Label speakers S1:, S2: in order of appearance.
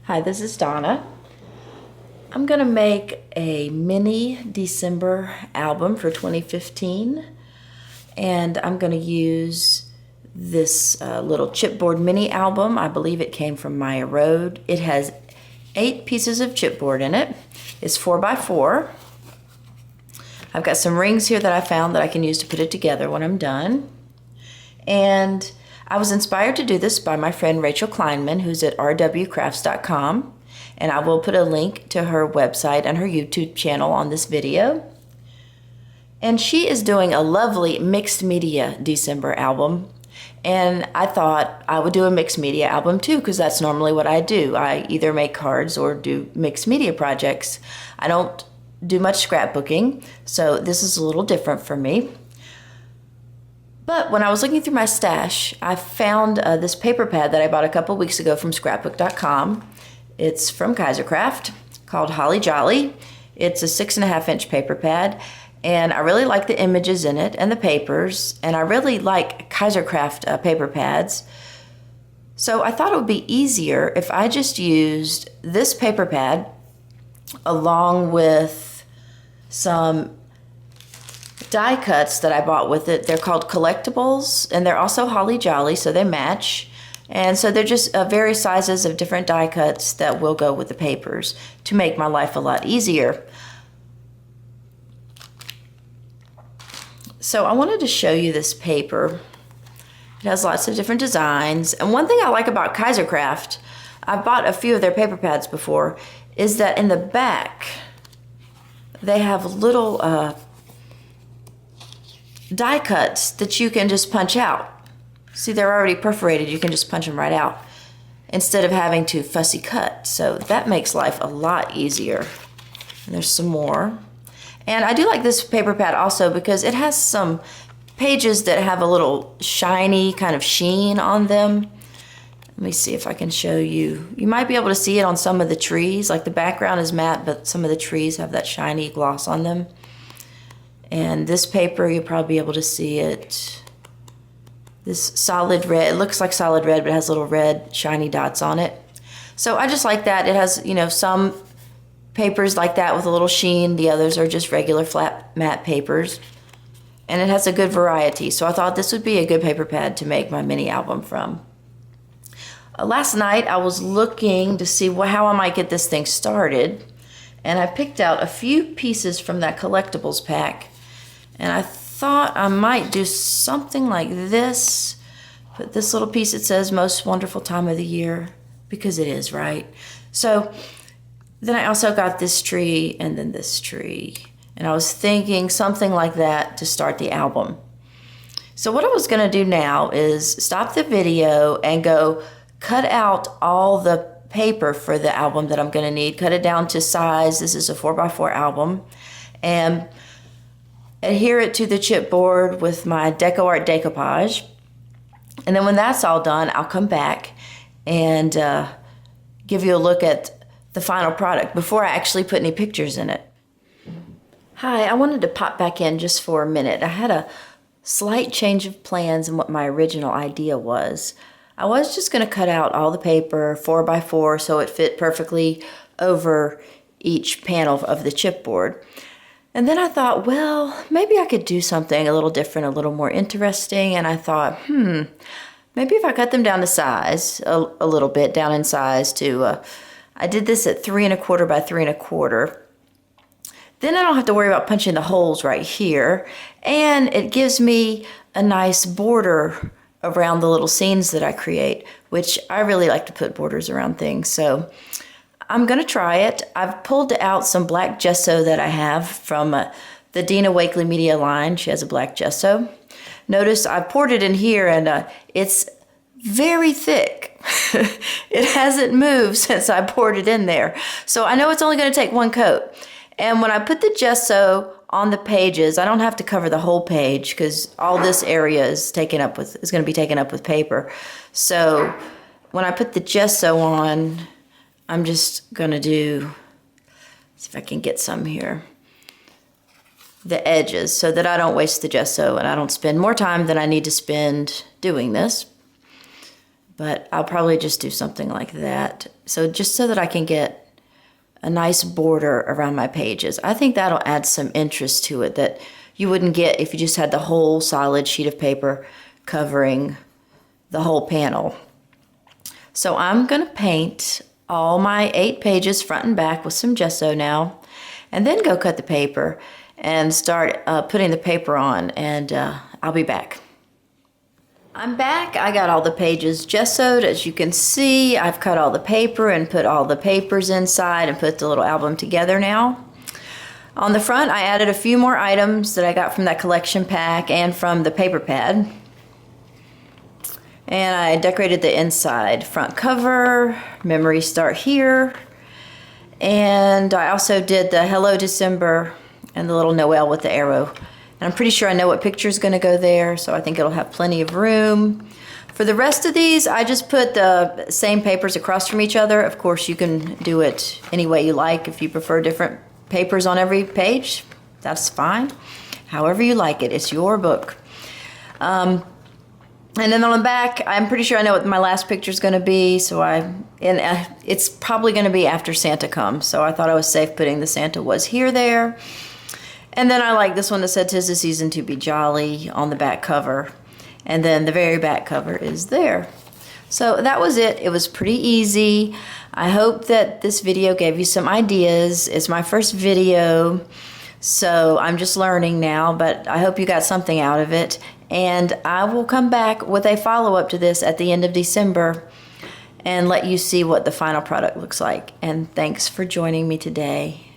S1: Hi, this is Donna. I'm gonna make a mini December album for 2015, and I'm gonna use this little chipboard mini album. I believe it came from Maya Road. It has 8 pieces of chipboard in it. It's 4x4. I've got some rings here that I found that I can use to put it together when I'm done. And I was inspired to do this by my friend Rachel Kleinman, who's at rwcrafts.com, and I will put a link to her website and her YouTube channel on this video. And she is doing a lovely mixed media December album, and I thought I would do a mixed media album too, because that's normally what I do. I either make cards or do mixed media projects. I don't do much scrapbooking, so this is a little different for me. But when I was looking through my stash, I found this paper pad that I bought a couple weeks ago from scrapbook.com. It's from Kaisercraft, called Holly Jolly. It's a 6.5-inch paper pad, and I really like the images in it and the papers, and I really like Kaisercraft paper pads. So I thought it would be easier if I just used this paper pad along with some die cuts that I bought with it. They're called collectibles, and they're also Holly Jolly, so they match. And so they're just various sizes of different die cuts that will go with the papers to make my life a lot easier. So I wanted to show you this paper. It has lots of different designs. And one thing I like about Kaisercraft, I've bought a few of their paper pads before, is that in the back, they have little die cuts that you can just punch out. See, they're already perforated. You can just punch them right out instead of having to fussy cut. So that makes life a lot easier. And there's some more. And I do like this paper pad also because it has some pages that have a little shiny kind of sheen on them. Let me see if I can show you. You might be able to see it on some of the trees. Like the background is matte, but some of the trees have that shiny gloss on them. And this paper, you'll probably be able to see it. This solid red, it looks like solid red, but it has little red shiny dots on it. So I just like that. It has, you know, some papers like that with a little sheen. The others are just regular flat matte papers. And it has a good variety. So I thought this would be a good paper pad to make my mini album from. Last night I was looking to see how I might get this thing started. And I picked out a few pieces from that collectibles pack. And I thought I might do something like this. Put this little piece that says most wonderful time of the year, because it is, right? So then I also got this tree and then this tree. And I was thinking something like that to start the album. So what I was gonna do now is stop the video and go cut out all the paper for the album that I'm gonna need, cut it down to size. This is a 4x4 album. And adhere it to the chipboard with my DecoArt decoupage. And then when that's all done, I'll come back and give you a look at the final product before I actually put any pictures in it. Hi, I wanted to pop back in just for a minute. I had a slight change of plans in what my original idea was. I was just gonna cut out all the paper 4x4 so it fit perfectly over each panel of the chipboard. And then I thought, well, maybe I could do something a little different, a little more interesting. And I thought, maybe if I cut them down to size, a little bit down in size to, I did this at 3¼ by 3¼ Then I don't have to worry about punching the holes right here. And it gives me a nice border around the little scenes that I create, which I really like to put borders around things. So I'm gonna try it. I've pulled out some black gesso that I have from the Dina Wakely Media line. She has a black gesso. Notice I poured it in here and it's very thick. It hasn't moved since I poured it in there. So I know it's only gonna take one coat. And when I put the gesso on the pages, I don't have to cover the whole page because all this area is gonna be taken up with paper. So when I put the gesso on, I'm just gonna see if I can get some here, the edges, so that I don't waste the gesso and I don't spend more time than I need to spend doing this. but I'll probably just do something like that. So just so that I can get a nice border around my pages. I think that'll add some interest to it that you wouldn't get if you just had the whole solid sheet of paper covering the whole panel. So I'm gonna paint all my 8 pages front and back with some gesso now, and then go cut the paper and start putting the paper on, and I'll be back. I'm back. I got all the pages gessoed. As you can see, I've cut all the paper and put all the papers inside and put the little album together now. On the front, I added a few more items that I got from that collection pack and from the paper pad. And I decorated the inside. Front cover, memories start here. And I also did the Hello December and the little Noel with the arrow. And I'm pretty sure I know what picture is going to go there, so I think it'll have plenty of room. For the rest of these, I just put the same papers across from each other. Of course, you can do it any way you like. If you prefer different papers on every page, that's fine. However you like it, it's your book. And then on the back, I'm pretty sure I know what my last picture is going to be, so it's probably going to be after Santa comes, so I thought I was safe putting the Santa was here there. And then I like this one that said "'Tis the season to be jolly" on the back cover. And then the very back cover is there. So that was it. It was pretty easy. I hope that this video gave you some ideas. It's my first video, so I'm just learning now, but I hope you got something out of it. And I will come back with a follow-up to this at the end of December and let you see what the final product looks like. And thanks for joining me today.